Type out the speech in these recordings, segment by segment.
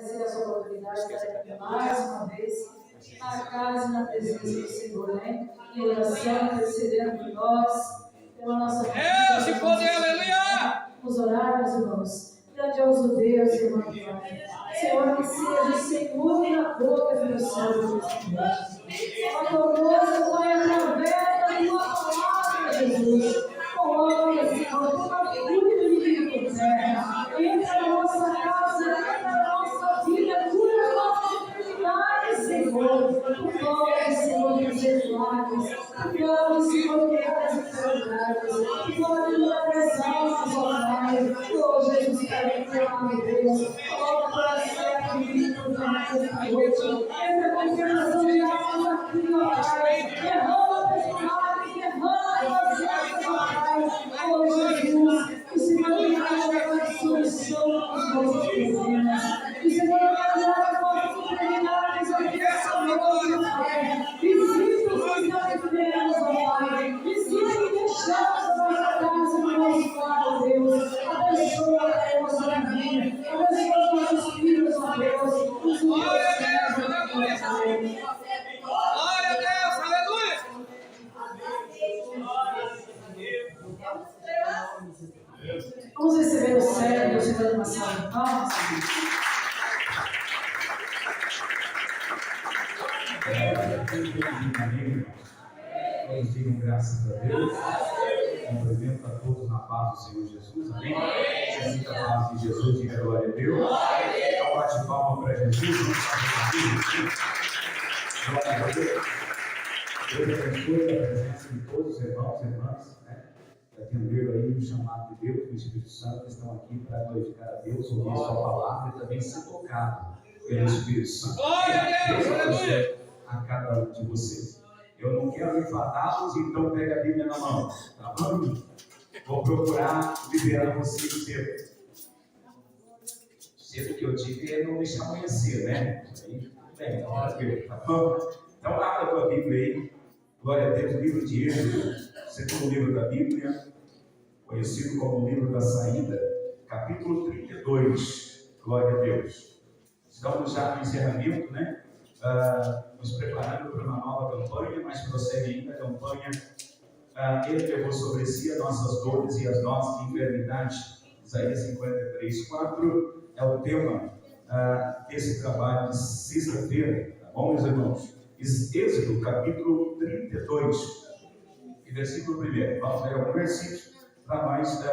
agradecer essa oportunidade de estar aqui mais uma vez, na casa e na presença do Senhor, né? Em oração, intercedendo por nós, pela nossa vida. Se poder, aleluia! Vamos orar, meus irmãos. Grandioso Deus, irmão Pai. Senhor, que seja o Senhor na boca do céu neste momento. Ó, conosco, Pai, através da tua palavra, Jesus. Coloca, Senhor, toda fruta de terra. Entra na nossa casa, entra na nossa vida, cura as nossas enfermidades, Senhor. Coloca, Senhor, que seja milagres. Coloca, Senhor, que as enfermidades. Coloca as almas, ó Pai. Oh, Jesus, Pai, pelo amor de Deus. Coloca para sempre, vindo na noite. Entra com confirmação de almas aqui, ó Pai. Derrama personagens, derrama as graças, ó Pai. Oh, Jesus, o Senhor me dá a solução dos nossos problemas. O Senhor me dá as nossas oportunidades aqui nessa noite, ó Pai. Visita os que estão enfermos, ó Pai. Visita e deixamos a nossa casa, o nosso lar, Deus. Abençoa a nossa vida. Abençoa os nossos filhos, ó Deus. Os Glória a Deus, aleluia! Glória a Deus, aleluia! Vamos receber o céu, Deus, chegando uma salva de palmas. Todos digam graças a Deus. Cumprimento a todos na paz do Senhor Jesus. Amém? Sinta a paz de Jesus, diga glória a Deus. Então bate palma para Jesus. Glória a Deus. Deus abençoe a presença de todos os irmãos e irmãs, né? Que atenderam aí o chamado de Deus, do Espírito Santo, que estão aqui para glorificar a Deus, ouvir a sua palavra e também ser tocado pelo Espírito Santo. Glória a Deus, aleluia! A cada um de vocês. Eu não quero enfadá-los, então pega a Bíblia na mão, tá bom? Vou procurar liberar vocês cedo. Cedo que eu tive é não deixar amanhecer, né? Isso aí, bem, tá bom? Então, abra a tua Bíblia aí. Glória a Deus, o livro de Êxodo, segundo livro da Bíblia, conhecido como o livro da saída, capítulo 32. Glória a Deus. Estamos já no encerramento, né? Nos preparando para uma nova campanha, mas prossegue ainda a campanha. Ele levou sobre si as nossas dores e as nossas enfermidades. Isaías 53:4 é o tema desse trabalho de sexta-feira, tá bom, meus irmãos? Êxodo, capítulo 32, e versículo 1. Vamos ler algum versículo para nós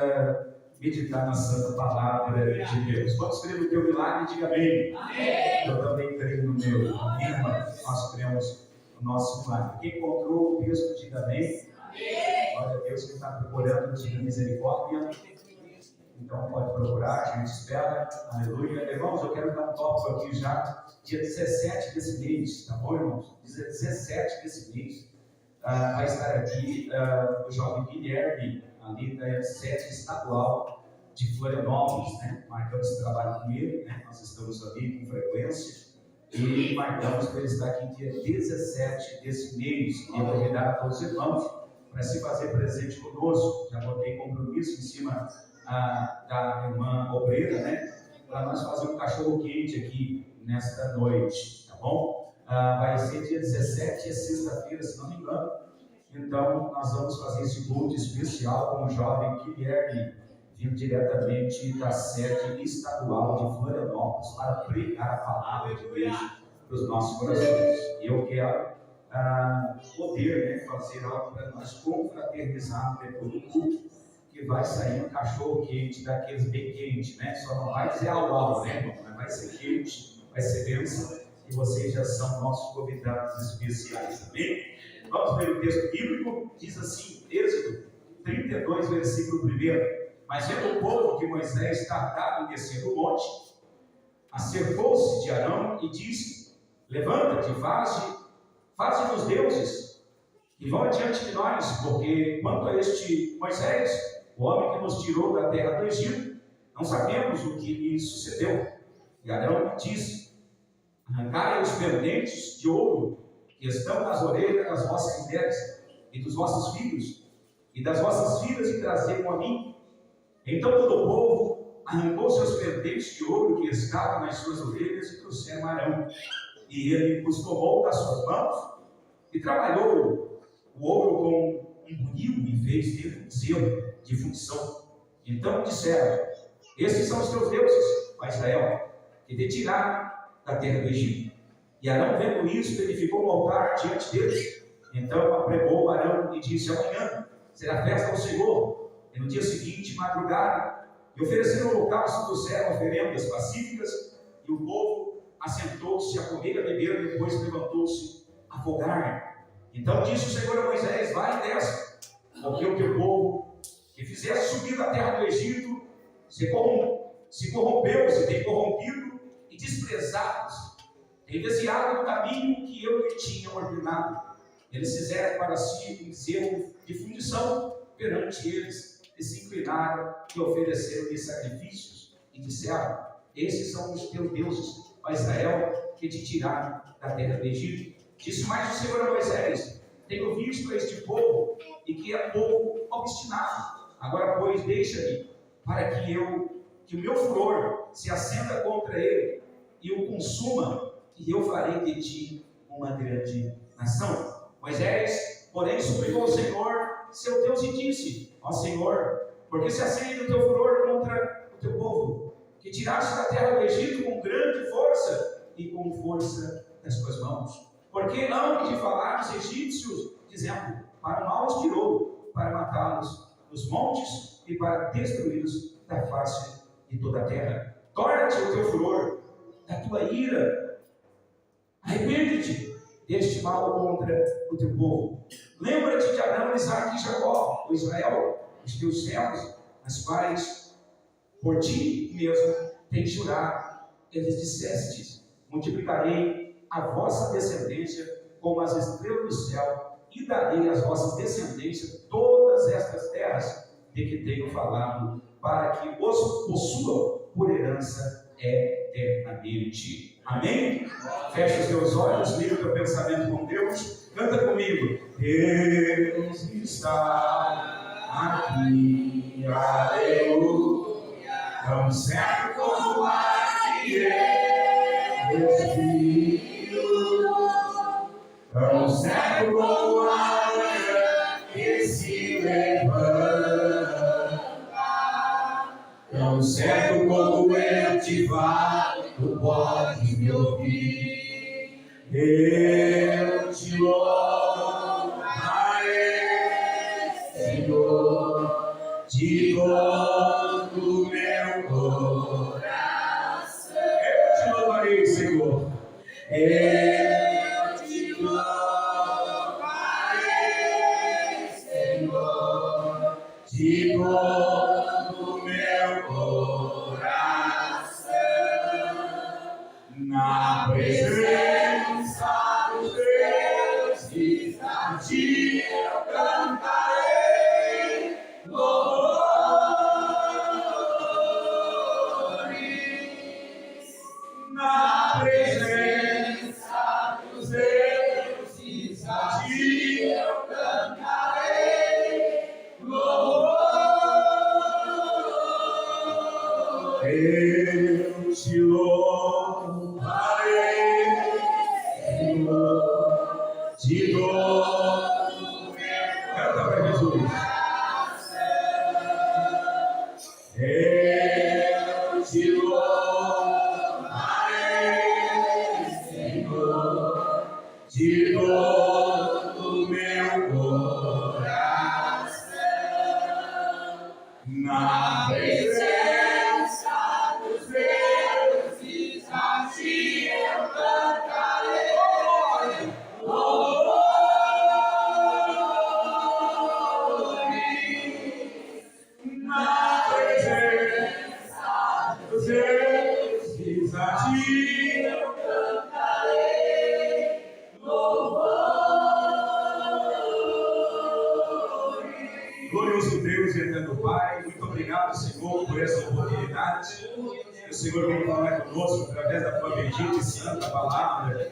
meditar na santa palavra de Deus. Vamos crer no teu milagre, diga amém. Amém. Eu também creio no meu. Amém, irmão? Nós cremos no nosso milagre. Quem encontrou o texto, diga amém. Amém. Glória a Deus, que está procurando, diga misericórdia. Então pode procurar, a gente espera. Aleluia. Irmãos, eu quero dar um tópico aqui já, dia 17 desse mês, tá bom, irmãos? Dia 17 desse mês. Vai estar aqui o jovem Guilherme, ali da sede estadual de Florianópolis, né? Marcamos esse trabalho com ele, né? Nós estamos ali com frequência e marcamos para ele estar aqui dia 17 desse mês. E eu convidar a todos os irmãos para se fazer presente conosco. Já botei compromisso em cima da irmã obreira, né? Para nós fazer um cachorro quente aqui nesta noite, tá bom? Vai ser dia 17, é sexta-feira, se não me engano. Então, nós vamos fazer esse culto especial com o jovem Guilherme, vindo diretamente da sede estadual de Florianópolis para pregar a palavra de Deus para os nossos corações. E eu quero poder, né, fazer algo para nós confraternizar depois do culto, que vai sair um cachorro quente, daqueles bem quente, né? Só não vai dizer au, né, irmão? Mas vai ser quente, vai ser bênção, e vocês já são nossos convidados especiais, amém? Vamos ver o texto bíblico, diz assim, Êxodo 32, versículo 1. Mas vendo o povo que Moisés tardava em descer do monte, acercou-se de Arão e disse: levanta-te, faze-nos deuses, que vão adiante de nós, porque quanto a este Moisés, o homem que nos tirou da terra do Egito, não sabemos o que lhe sucedeu. E Arão lhe disse: arrancai os pendentes de ouro que estão nas orelhas das vossas mulheres e dos vossos filhos e das vossas filhas, e trazei-o a mim. Então todo o povo arrancou seus pendentes de ouro que estavam nas suas orelhas e trouxeram Arão. E ele os tomou das suas mãos e trabalhou o ouro com um bunil e fez dele um selo de fundição. Então disseram: esses são os teus deuses, ó Israel, que te tiraram da terra do Egito. E Arão, vendo isso, edificou um altar diante deles. Então apregou Arão e disse: amanhã será festa ao Senhor. E no dia seguinte madrugaram e ofereceram o holocausto, trouxeram oferendas pacíficas, e o povo assentou-se a comer e a beber, e depois levantou-se a folgar. Então disse o Senhor a Moisés: vai e desce, porque o teu povo que fizesse subir da terra do Egito se corrompeu, se tem corrompido e desprezado, tem desviado do caminho que eu lhe tinha ordenado. Eles fizeram para si um zelo de fundição perante eles, e se inclinaram e ofereceram-lhe sacrifícios, e disseram: esses são os teus deuses, ó Israel, que te tiraram da terra do Egito. Disse mais o Senhor a Moisés: tenho visto este povo, e que é povo obstinado. Agora, pois, deixa-me, para que o meu furor se acenda contra ele, e o consuma, e eu farei de ti uma grande nação. Moisés, porém, suplicou ao Senhor, seu Deus, e disse: ó Senhor, porque se acende o teu furor contra o teu povo, que tiraste da terra do Egito com grande força e com força das tuas mãos? Porque não de falar os egípcios, dizendo: para o mal os tirou, para matá-los nos montes e para destruí-los da face de toda a terra. Torna-te o teu furor, da tua ira, arrepende-te deste mal contra o teu povo. Lembra-te de Abraão, Isaque e Jacó, o Israel, os teus servos, as quais por ti mesmo tens jurado. Eles dissestes: multiplicarei a vossa descendência como as estrelas do céu, e darei às vossas descendências todas estas terras de que tenho falado, para que os possuam por herança eternamente. Amém? Fecha os teus olhos, liga o teu pensamento com Deus, canta comigo: Deus está aqui, aleluia, tão certo como o ar que respiro, tão certo como a manhã que se levanta, tão certo como eu te falo, tu pode me ouvir. Eu te louvarei, Senhor, de todo o meu coração. Eu te louvarei, Senhor. Eu te louvarei, Senhor, de todo o meu coração. Na presença dos deuses, a ti eu cantarei louvores. Na presença dos deuses, a ti eu cantarei louvores. Eu te louvarei, Senhor, de todo o meu coração. Eu te louvarei, Senhor, de todo o meu coração. Na presença dos deuses, a ti eu cantarei louvores. Na presença dos deuses, a ti eu cantarei louvores. Glorioso Deus e eterno Pai, muito obrigado, Senhor, por essa oportunidade. O Senhor vem falar conosco através da tua bendita e santa palavra.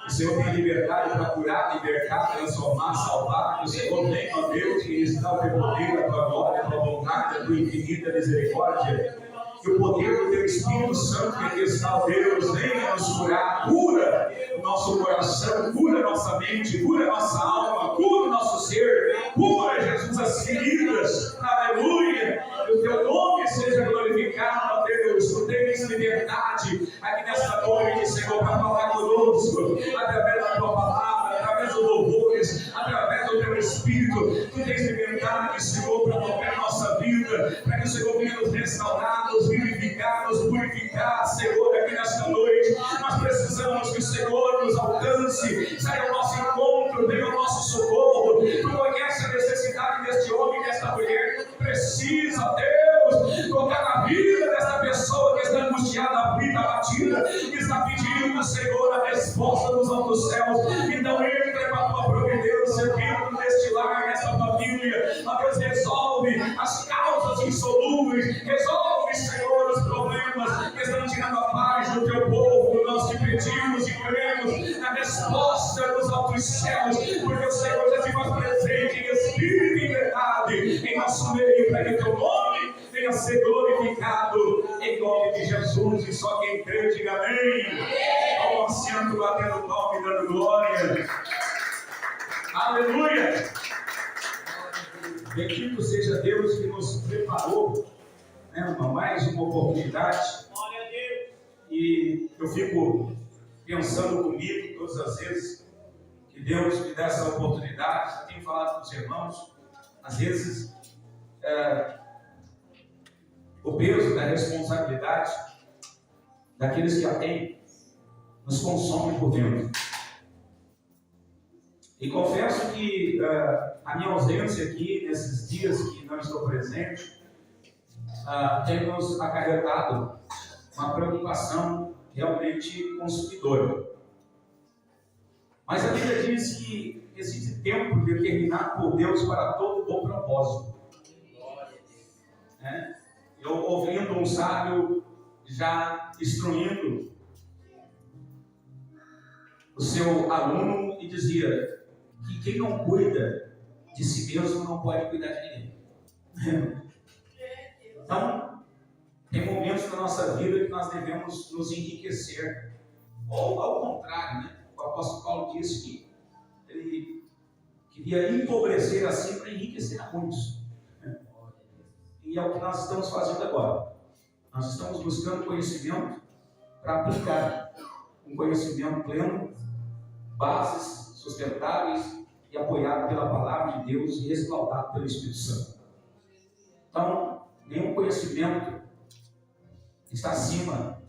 O Senhor tem liberdade para curar, libertar, transformar, salvar. Que o Senhor vem, ó Deus, e está o teu poder, a tua glória, a tua vontade, a tua infinita misericórdia. que o poder do Teu Espírito Santo que aqui está, ó Deus, venha nos curar, cura o nosso coração, cura a nossa mente, cura a nossa alma, cura o nosso ser, cura, Jesus, as feridas, aleluia, que o Teu nome seja glorificado, ó Deus, Tu tens liberdade aqui nesta noite, Senhor, para falar conosco, através da Tua palavra, através dos louvores, através do Teu Espírito. Tu tens liberdade, Senhor, para tocar a nossa vida, para que o Senhor venha nos restaurar, nos vivificar, nos purificar, Senhor, aqui nesta noite. Nós precisamos que o Senhor nos alcance, saia ao nosso encontro, venha ao nosso socorro. Tu conhece a necessidade deste homem e desta mulher, tu precisa, Deus, tocar na vida desta pessoa que está angustiada, aflita, abatida, que está pedindo, Senhor, a resposta dos altos céus. Então entra com a tua providência dentro deste lar, nesta família. Ó Deus, resolve as causas insolúveis, resolve, Senhor, os problemas que estão tirando a paz do teu povo. Nós te pedimos e cremos na resposta dos altos céus, porque o Senhor já se faz presente em espírito e verdade em nosso meio, para que o teu nome venha a ser glorificado em nome de Jesus. E só quem crê, diga amém. Ao assento, batendo palma e dando glória. Aleluia! Bendito seja Deus que nos preparou, né, mais uma oportunidade. E eu fico pensando comigo todas as vezes que Deus me dá essa oportunidade. Eu tenho falado com os irmãos, às vezes o peso da responsabilidade daqueles que a têm nos consome por dentro. E confesso que a minha ausência aqui, nesses dias que não estou presente, tem nos acarretado uma preocupação realmente consumidora. Mas a Bíblia diz que existe tempo determinado por Deus para todo bom propósito. Eu ouvindo um sábio já instruindo o seu aluno e dizia que quem não cuida de si mesmo não pode cuidar de ninguém. Então, tem momentos na nossa vida que nós devemos nos enriquecer, ou ao contrário, né? O apóstolo Paulo disse que ele queria empobrecer assim para enriquecer a muitos. E é o que nós estamos fazendo agora. Nós estamos buscando conhecimento para aplicar um conhecimento pleno, bases sustentáveis e apoiado pela palavra de Deus e respaldado pelo Espírito Santo. Então, nenhum conhecimento está acima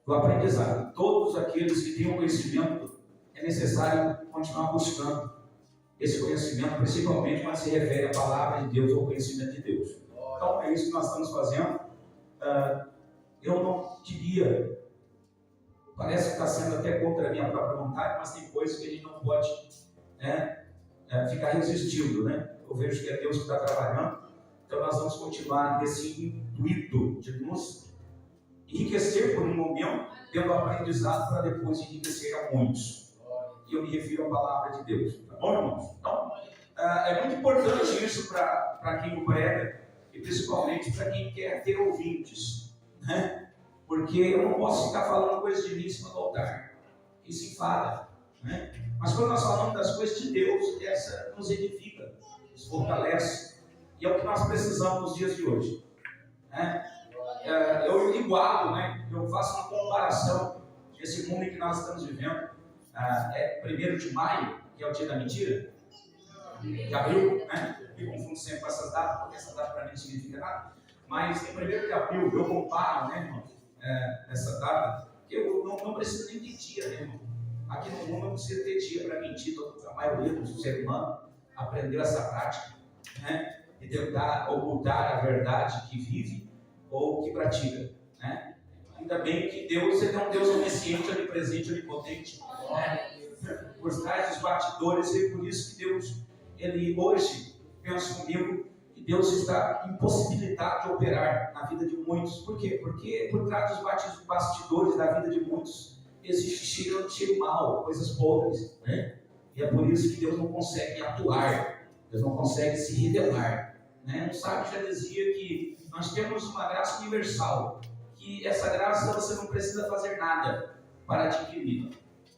do aprendizado. Todos aqueles que têm um conhecimento, é necessário continuar buscando esse conhecimento, principalmente quando se refere à palavra de Deus ou ao conhecimento de Deus. Então, é isso que nós estamos fazendo. Eu não diria, parece que está sendo até contra a minha própria vontade, mas tem coisas que a gente não pode ficar resistindo, né? Eu vejo que é Deus que está trabalhando, então nós vamos continuar nesse intuito de nos enriquecer por um momento, tendo aprendizado para depois enriquecer a muitos. E eu me refiro à palavra de Deus, tá bom, irmãos? Então, é muito importante isso para quem o prega e principalmente para quem quer ter ouvintes, né? Porque eu não posso ficar falando coisas de mim em cima do altar, isso enfada, né? Mas quando nós falamos das coisas de Deus, essa nos edifica, nos fortalece, e é o que nós precisamos nos dias de hoje, né? Eu igualo, né? Eu faço uma comparação desse mundo em que nós estamos vivendo. É 1º de maio, que é o dia da mentira, de abril, né? Eu confundo sempre com essas datas, porque essa data para mim não significa nada. Mas em 1º de abril eu comparo, né, irmão, essa data, que eu não preciso nem ter dia, né, irmão? Aqui no mundo não precisa ter dia para mentir. A maioria do ser humano aprendeu essa prática, né? De tentar ocultar a verdade que vive ou que pratica, né? Ainda bem que Deus é um Deus onisciente, onipresente, onipotente, né? Por trás dos bastidores, e por isso que Deus, Ele hoje, pensa comigo, que Deus está impossibilitado de operar na vida de muitos. Por quê? Porque por trás dos bastidores da vida de muitos existe cheiro mal, coisas podres, né? E é por isso que Deus não consegue atuar, Deus não consegue se revelar, Um sábio já dizia que nós temos uma graça universal, que essa graça você não precisa fazer nada para adquiri-la.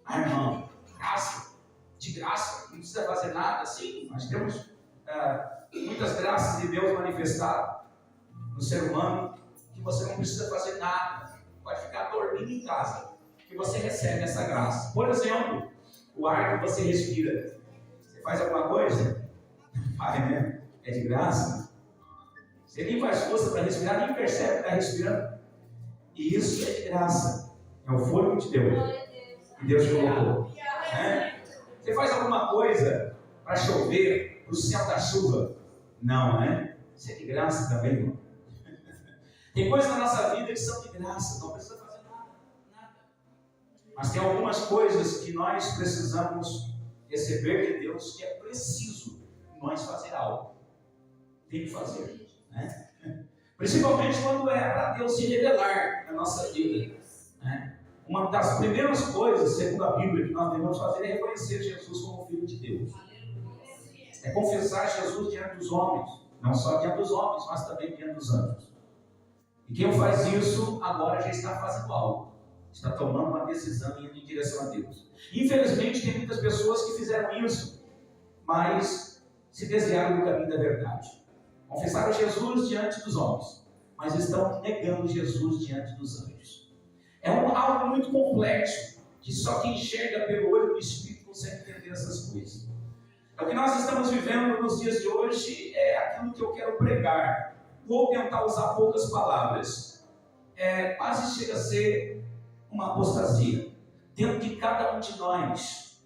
Irmão, graça, de graça, não precisa fazer nada. Sim, nós temos muitas graças de Deus manifestadas no ser humano, que você não precisa fazer nada, pode ficar dormindo em casa, que você recebe essa graça. Por exemplo, o ar que você respira, você faz alguma coisa? Não faz, né? É de graça. Você nem faz força para respirar, nem percebe que está respirando. E isso é de graça. É o fôlego de Deus. Que Deus colocou. Você faz alguma coisa para chover, para o céu da chuva? Não, né? Isso é de graça também, irmão. Tem coisas na nossa vida que são de graça, não precisa fazer nada. Mas tem algumas coisas que nós precisamos receber de Deus, que é preciso nós fazer algo. Tem que fazer, né? Principalmente quando é para Deus se revelar na nossa vida, né? Uma das primeiras coisas, segundo a Bíblia, que nós devemos fazer é reconhecer Jesus como Filho de Deus. É confessar Jesus diante dos homens, não só diante dos homens, mas também diante dos anjos. E quem faz isso, agora já está fazendo algo. Está tomando uma decisão indo em direção a Deus. Infelizmente, tem muitas pessoas que fizeram isso, mas se desviaram do caminho da verdade. Confessaram Jesus diante dos homens, mas estão negando Jesus diante dos anjos. É algo muito complexo, que só quem enxerga pelo olho do Espírito consegue entender essas coisas. O que nós estamos vivendo nos dias de hoje é aquilo que eu quero pregar. Vou tentar usar poucas palavras. Quase chega a ser uma apostasia dentro de cada um de nós.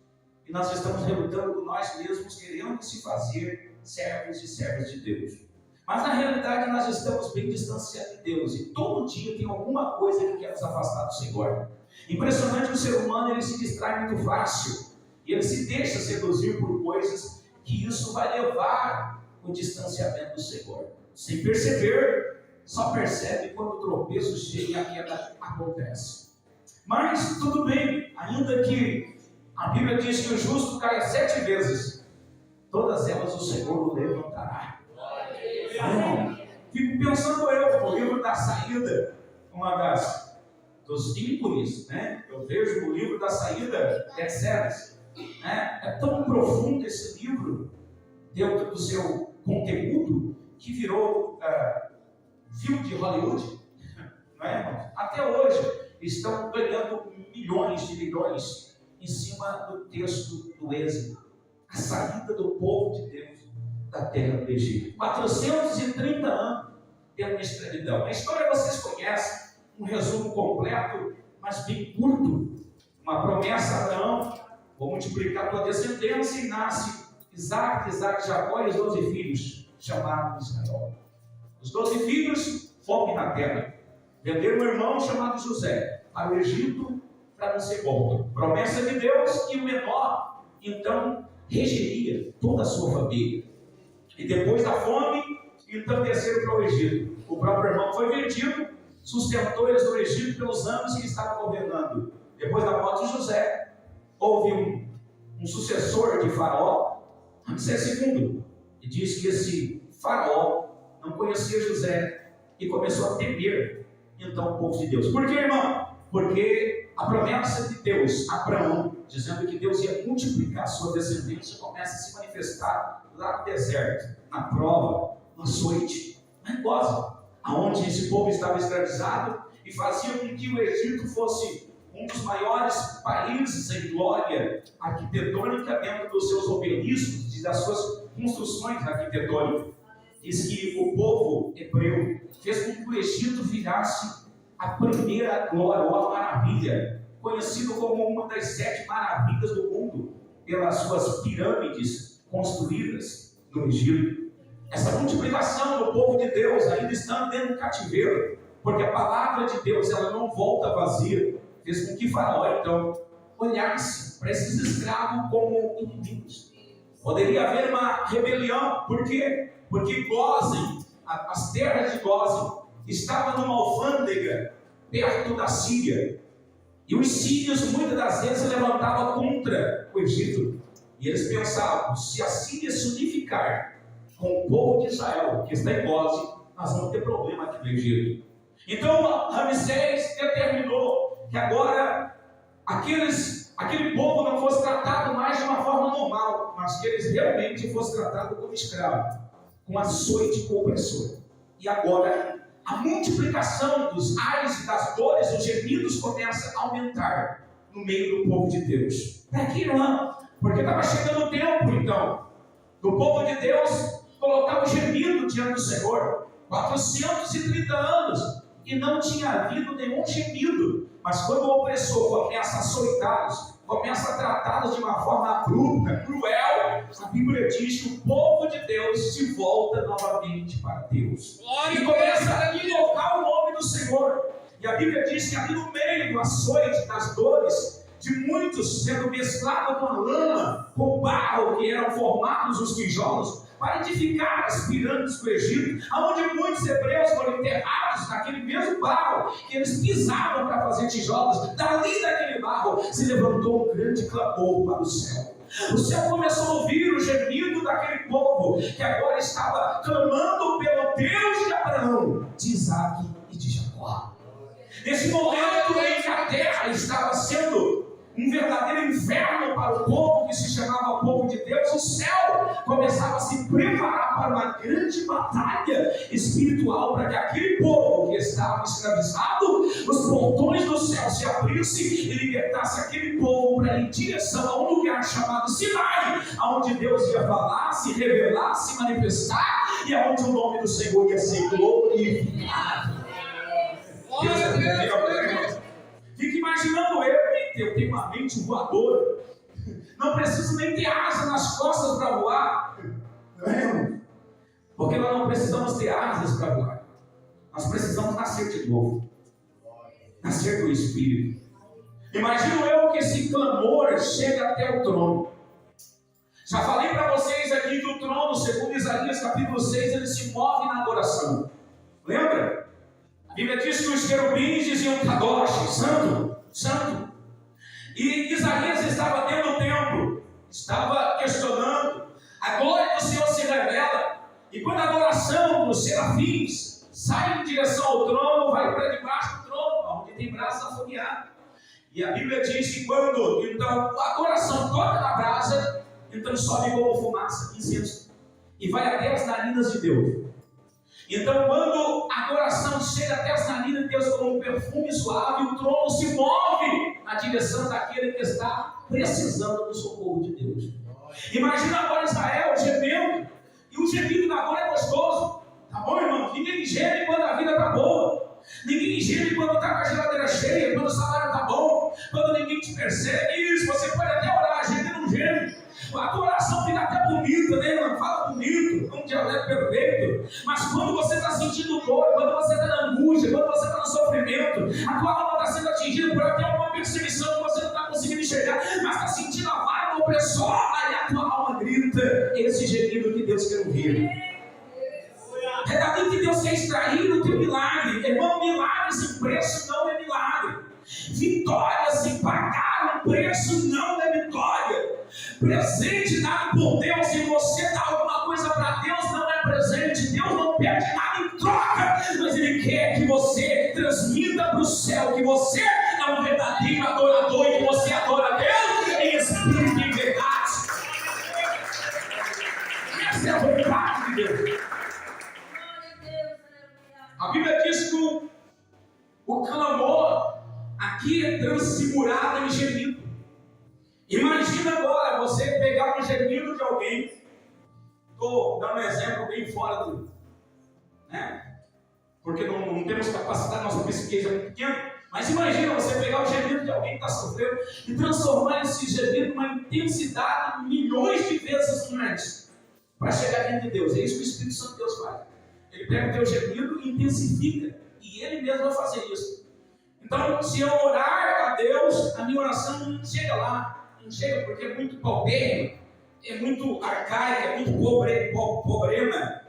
E nós estamos relutando com nós mesmos, querendo se fazer servos e servas de Deus. Mas na realidade nós estamos bem distanciados de Deus. E todo dia tem alguma coisa que quer nos afastar do Senhor. Impressionante que o ser humano ele se distrai muito fácil. E ele se deixa seduzir por coisas que isso vai levar o distanciamento do Senhor. Sem perceber, só percebe quando o tropeço chega e a queda acontece. Mas tudo bem, ainda que a Bíblia diz que o justo caia 7 vezes, todas elas o Senhor o levantará. Fico pensando no livro da saída, dos ícones, né? Eu vejo o livro da saída, etc. É tão profundo esse livro, dentro do seu conteúdo, que virou filme de Hollywood, não é, irmãos? Até hoje estão ganhando milhões de milhões em cima do texto do Êxodo, a saída do povo de Deus da terra do Egito. 430 anos dentro da escravidão. A história vocês conhecem, um resumo completo, mas bem curto. Uma promessa a Abraão: vou multiplicar a tua descendência, e nasce Isaac, Jacó e os 12 filhos, chamados Israel. Os 12 filhos, fome na terra. Venderam um irmão chamado José para o Egito para não ser morto. Promessa de Deus que o menor, então, regeria toda a sua família. E depois da fome, então desceram para o Egito. O próprio irmão foi vendido, sustentou eles no Egito pelos anos que ele estava governando. Depois da morte de José, houve um sucessor de Faraó, Ramsés II, e diz que esse Faraó não conhecia José e começou a temer então o povo de Deus. Por quê, irmão? Porque a promessa de Deus a Abraão, dizendo que Deus ia multiplicar a sua descendência, começa a se manifestar lá no deserto, na prova, no açoite, na Gósen, aonde esse povo estava escravizado e fazia com que o Egito fosse um dos maiores países em glória arquitetônica dentro dos seus obeliscos, das suas construções arquitetônicas. Diz que o povo hebreu fez com que o Egito virasse a primeira glória, ou a maravilha, conhecido como uma das 7 maravilhas do mundo, pelas suas pirâmides construídas no Egito. Essa multiplicação do povo de Deus ainda está dentro do cativeiro, porque a palavra de Deus ela não volta vazia, fez com que Faraó então olhasse para esses escravos como inimigos. Poderia haver uma rebelião. Por quê? Porque Gósen, as terras de Gósen, estavam numa alfândega perto da Síria. E os sírios muitas das vezes levantavam contra o Egito. E eles pensavam: se a Síria se unificar com o povo de Israel, que está em Goze, nós vamos ter problema aqui no Egito. Então Ramsés determinou que agora aquele povo não fosse tratado mais de uma forma normal, mas que eles realmente fossem tratados como escravos, com açoite e com opressor. E agora a multiplicação dos ais e das dores, os gemidos começa a aumentar no meio do povo de Deus. Para que não? Porque estava chegando o tempo, então, do povo de Deus colocar o gemido diante do Senhor. 430 anos e não tinha havido nenhum gemido. Mas quando o opressor começa a açoitá-los, começa a tratá-los de uma forma abrupta, cruel, a Bíblia diz que o povo de Deus se volta novamente para Deus. E começa a invocar o nome do Senhor. E a Bíblia diz que ali no meio do açoite, das dores, de muitos sendo mesclado com a lama, com o barro que eram formados os tijolos, para edificar as pirâmides do Egito, onde muitos hebreus foram enterrados naquele mesmo barro que eles pisavam para fazer tijolos. Dali daquele barro se levantou um grande clamor para o céu. O céu começou a ouvir o gemido daquele povo que agora estava clamando pelo Deus de Abraão, de Isaac e de Jacó. Nesse momento em que a terra estava sendo um verdadeiro inferno para o povo que se chamava povo de Deus, o céu começava a se preparar para uma grande batalha espiritual, para que aquele povo que estava escravizado, os portões do céu se abrissem e libertasse aquele povo para ir em direção a um lugar chamado Sinai, onde Deus ia falar, se revelar, se manifestar, e onde o nome do Senhor ia ser glorificado. Deus é Deus. Fica imaginando eu tenho uma mente voadora, não preciso nem ter asa nas costas para voar, não é? Porque nós não precisamos ter asas para voar, nós precisamos nascer de novo, nascer do Espírito. Imagino eu que esse clamor chega até o trono. Já falei para vocês aqui que o trono, segundo Isaías capítulo 6, ele se move na adoração. Lembra? A Bíblia diz que os querubins diziam Kadosh, santo, santo. E Isaías estava dentro do templo, estava questionando. A glória do Senhor se revela. E quando a adoração dos serafins sai em direção ao trono, vai para debaixo do trono, onde tem brasa a foguear. E a Bíblia diz que quando então a adoração toca na brasa, então sobe como fumaça, incenso, e vai até as narinas de Deus. Então, quando a adoração chega até as narinas de Deus como um perfume suave, o trono se move na direção daquele que está precisando do socorro de Deus. Imagina agora Israel gemendo, e o gemido da dor é gostoso. Tá bom, irmão? Ninguém geme quando a vida está boa. Ninguém geme quando está com a geladeira cheia, quando o salário está bom, quando ninguém te persegue. Isso, você pode até orar, gemer não geme. A tua oração fica até bonita, né, irmão? Fala bonito, é um dialeto perfeito. Mas quando você está sentindo dor, quando você está na angústia, quando você está no sofrimento, a tua alma está sendo atingida por até uma perseguição que você não está conseguindo enxergar, mas está sentindo a vara do opressor, aí a tua alma grita esse gemido que Deus quer ouvir. É dali que Deus quer extrair o teu milagre. Irmão, milagre sem preço não é milagre. Vitória sem pagar um preço não é vitória. Presente dado por Deus, se você dá alguma coisa para Deus, não é presente. Deus não pede nada em troca, mas Ele quer que você transmita para o céu que você é um verdadeiro adorador e que você adora a Deus em espírito e em verdade. Essa é a vontade de Deus. A Bíblia diz que o clamor aqui é transfigurado em gemido. Imagina agora você pegar um gemido de alguém. Estou dando um exemplo bem fora do, né? Porque não temos capacidade, nossa pesquisa é muito pequena. Mas imagina você pegar o gemido de alguém que está sofrendo e transformar esse gemido numa intensidade milhões de vezes mais para chegar diante de Deus. É isso que o Espírito Santo de Deus faz. Ele pega o teu gemido e intensifica. E Ele mesmo vai fazer isso. Então, se eu orar a Deus, a minha oração não chega lá. Não chega porque é muito paupérrimo, é muito arcaica, é muito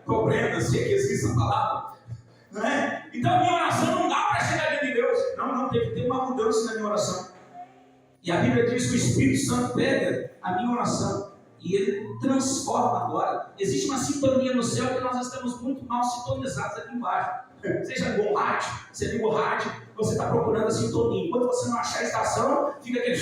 problema, se é que existe essa palavra. Não é? Então, a minha oração não dá para chegar diante de Deus. Não, tem que ter uma mudança na minha oração. E a Bíblia diz que o Espírito Santo pega a minha oração E ele transforma agora. Existe uma sintonia no céu que nós estamos muito mal sintonizados aqui embaixo. Seja ligou o rádio, você liga o rádio, você está procurando a sintonia. Enquanto você não achar a estação, fica aquele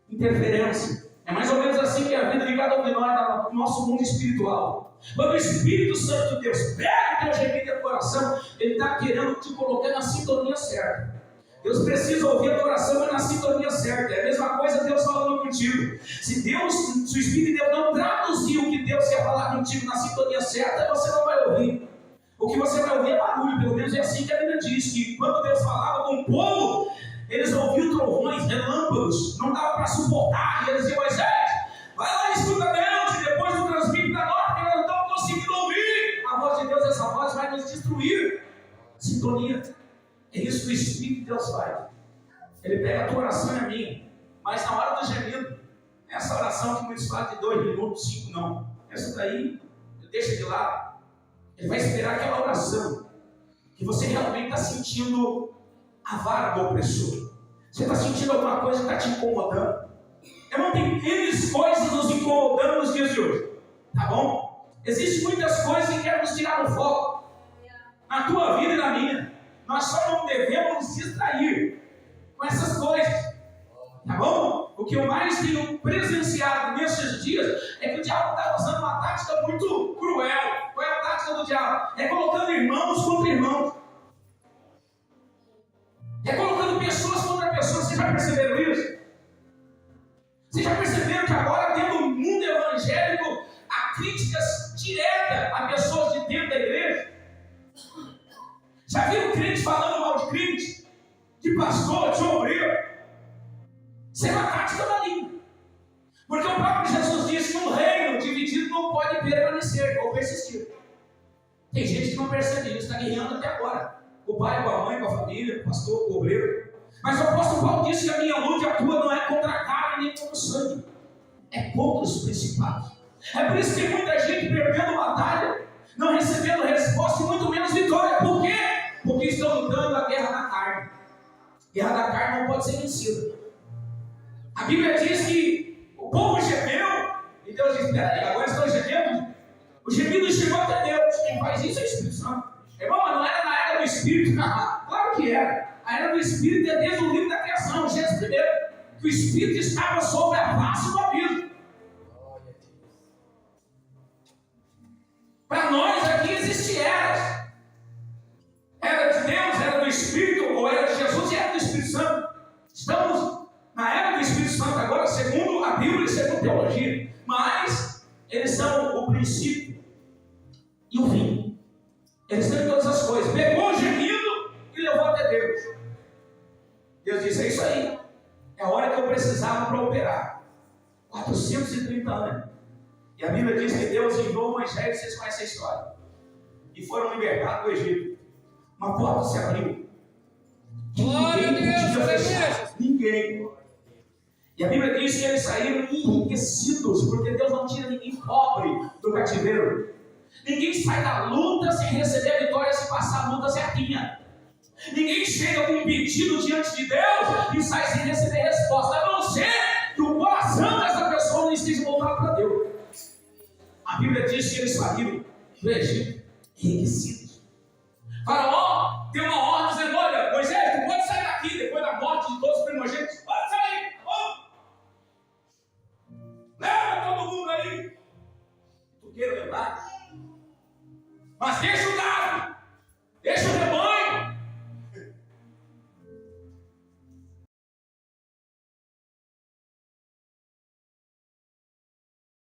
interferência. É mais ou menos assim que é a vida de cada um de nós no nosso mundo espiritual. Quando o Espírito Santo de Deus pega o teu gemido e teu coração, Ele está querendo te colocar na sintonia certa. Deus precisa ouvir a tua oração, mas na sintonia certa. É a mesma coisa Deus falando contigo. Se o Espírito de Deus não traduzir o que Deus quer falar contigo na sintonia certa, você não vai ouvir. O que você vai ouvir é barulho. Pelo menos é assim que a Bíblia diz, que quando Deus falava com o povo, eles ouviam trovões, relâmpagos, não dava para suportar. E eles diziam: Moisés, vai lá e escuta Deus, e depois tu transmite para nós, porque nós não estamos conseguindo ouvir a voz de Deus. Essa voz vai nos destruir. Sintonia. É isso que o Espírito de Deus faz. Ele pega a tua oração e a minha, mas na hora do gemido, essa oração que muitos fazem de 2 minutos, 5 não. Essa daí, deixa de lado. Ele vai esperar aquela oração que você realmente está sentindo a vara do opressor. Você está sentindo alguma coisa que está te incomodando. Irmão, tem N coisas nos incomodando nos dias de hoje. Tá bom? Existem muitas coisas que querem nos tirar do foco. Na tua vida e na minha. Nós só não devemos nos distrair com essas coisas. Tá bom? O que eu mais tenho presenciado nesses dias é que o diabo está usando uma tática muito cruel. Qual é a tática do diabo? É colocando irmãos contra irmãos. É colocando pessoas contra pessoas. Vocês já perceberam isso? Vocês já perceberam que agora, dentro do mundo evangélico, há críticas diretas a pessoas de dentro da igreja? Já viram crente falando mal de crente? De pastor, de obreiro? Isso é uma tática maligna. Porque o próprio Jesus disse que um reino dividido não pode permanecer ou persistir. Tem gente que não percebe isso, está guerreando até agora. O pai, com a mãe, com a família, o pastor, o obreiro. Mas o apóstolo Paulo disse que a minha luta e a tua não é contra a carne nem contra o sangue. É contra os principados. É por isso que muita gente perdendo batalha, não recebendo resposta e muito menos vitória. Por quê? Porque estão lutando a guerra da carne. A guerra da carne não pode ser vencida. A Bíblia diz que o povo gemeu, e Deus diz: peraí, agora estão gemendo? O gemido chegou até Deus. Quem faz isso é o Espírito Santo. Irmão, mas não era na era do Espírito? Claro que era. A era do Espírito é desde o livro da criação, Gênesis 1, que o Espírito estava sobre a face do abismo. Para nós aqui existe eras. Era de Deus, era do Espírito, ou era de Jesus e era do Espírito Santo. Estamos na era do Espírito Santo agora, segundo a Bíblia e segundo a teologia. Mas eles são o princípio e o fim. Eles têm todas as coisas. Pegou o gemido e levou até Deus. Deus disse: é isso aí. É a hora que eu precisava para operar. 430 anos. E a Bíblia diz que Deus enviou Moisés, vocês conhecem a história. E foram libertados do Egito. Uma porta se abriu. Glória a Deus, ninguém. E a Bíblia diz que eles saíram enriquecidos, porque Deus não tira ninguém pobre do cativeiro. Ninguém sai da luta sem receber a vitória, se passar a luta certinha. Ninguém chega com um pedido diante de Deus e sai sem receber resposta, a não ser que o coração dessa pessoa não esteja voltado para Deus. A Bíblia diz que eles saíram do Egito enriquecidos. Faraó